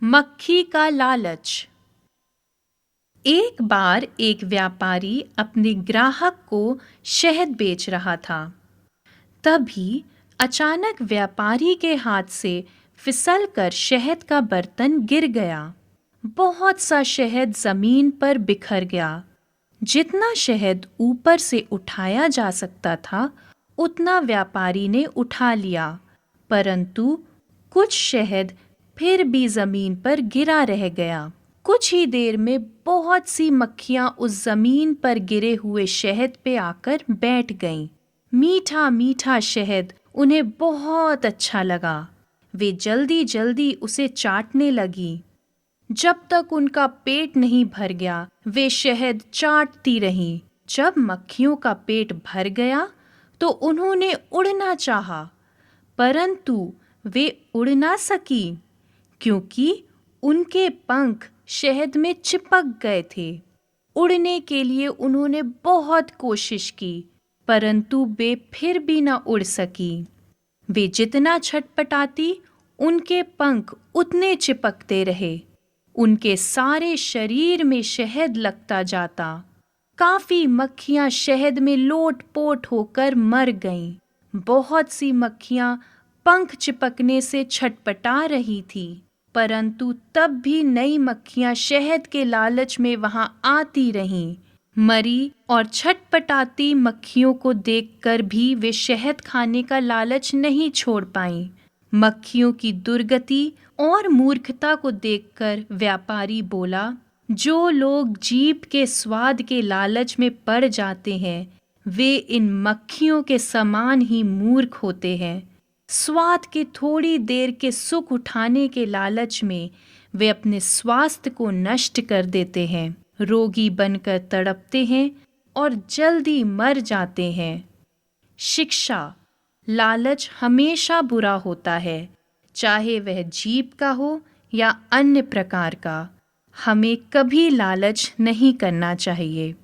मक्खी का लालच। एक बार एक व्यापारी अपने ग्राहक को शहद बेच रहा था। तभी अचानक व्यापारी के हाथ से फिसलकर शहद का बर्तन गिर गया। बहुत सा शहद जमीन पर बिखर गया। जितना शहद ऊपर से उठाया जा सकता था, उतना व्यापारी ने उठा लिया, परंतु कुछ शहद फिर भी जमीन पर गिरा रह गया। कुछ ही देर में बहुत सी मक्खियां उस जमीन पर गिरे हुए शहद पे आकर बैठ गईं। मीठा मीठा शहद उन्हें बहुत अच्छा लगा। वे जल्दी जल्दी उसे चाटने लगी। जब तक उनका पेट नहीं भर गया, वे शहद चाटती रहीं। जब मक्खियों का पेट भर गया तो उन्होंने उड़ना चाहा, परंतु वे उड़ ना सकी, क्योंकि उनके पंख शहद में चिपक गए थे। उड़ने के लिए उन्होंने बहुत कोशिश की, परंतु वे फिर भी न उड़ सकी। वे जितना छटपटाती, उनके पंख उतने चिपकते रहे। उनके सारे शरीर में शहद लगता जाता। काफी मक्खियां शहद में लोट-पोट होकर मर गईं। बहुत सी मक्खियां पंख चिपकने से छटपटा रही थी, परंतु तब भी नई मक्खियां शहद के लालच में वहां आती रहीं। मरी और छटपटाती मक्खियों को देखकर भी वे शहद खाने का लालच नहीं छोड़ पाईं। मक्खियों की दुर्गति और मूर्खता को देखकर व्यापारी बोला, जो लोग जीभ के स्वाद के लालच में पड़ जाते हैं, वे इन मक्खियों के समान ही मूर्ख होते हैं। स्वाद के थोड़ी देर के सुख उठाने के लालच में वे अपने स्वास्थ्य को नष्ट कर देते हैं, रोगी बनकर तड़पते हैं और जल्दी मर जाते हैं। शिक्षा। लालच हमेशा बुरा होता है, चाहे वह जीभ का हो या अन्य प्रकार का। हमें कभी लालच नहीं करना चाहिए।